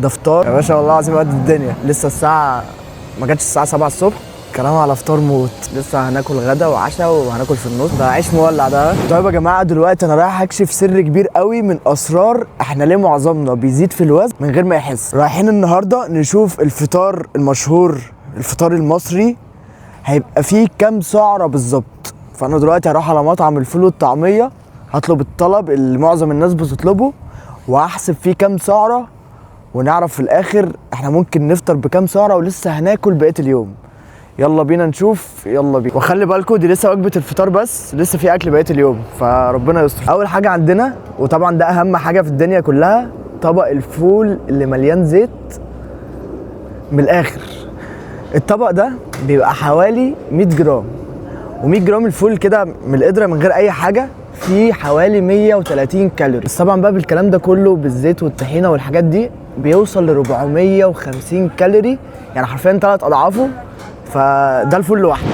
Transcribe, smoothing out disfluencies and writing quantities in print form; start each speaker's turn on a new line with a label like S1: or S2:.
S1: ده فطار يا باشا والله العظيم قد الدنيا. لسه الساعة ما جاتش الساعة 7 الصبح، كلام على فطار موت. لسه هناكل غدا وعشاء وهناكل في النص، ده عيش مولع ده. طيب يا جماعة دلوقتي انا رايح اكشف سر كبير قوي من اسرار احنا ليه معظمنا بيزيد في الوزن من غير ما يحس. رايحين النهارده نشوف الفطار المشهور، الفطار المصري هيبقى فيه كام سعرة بالظبط. فانا دلوقتي هروح على مطعم الفول والطعمية، هطلب الطلب اللي معظم الناس بتطلبه وهحسب فيه كام سعرة، ونعرف في الاخر احنا ممكن نفطر بكام سعرة ولسه هناكل بقية اليوم. يلا بينا نشوف، يلا بينا. وخلي بالكم دي لسه وجبة الفطار بس، لسه في اكل بقية اليوم، فربنا يستر. اول حاجة عندنا وطبعا ده اهم حاجة في الدنيا كلها، طبق الفول اللي مليان زيت. من الاخر الطبق ده بيبقى حوالي 100 جرام، و100 جرام الفول كده من القدرة من غير اي حاجة فيه حوالي 130 كالوري. بس طبعا بقى بالكلام ده كله بالزيت والطحينة والحاجات دي بيوصل ل 450 كالوري، يعني حرفيا 3 اضعافه. فده الفول لوحده.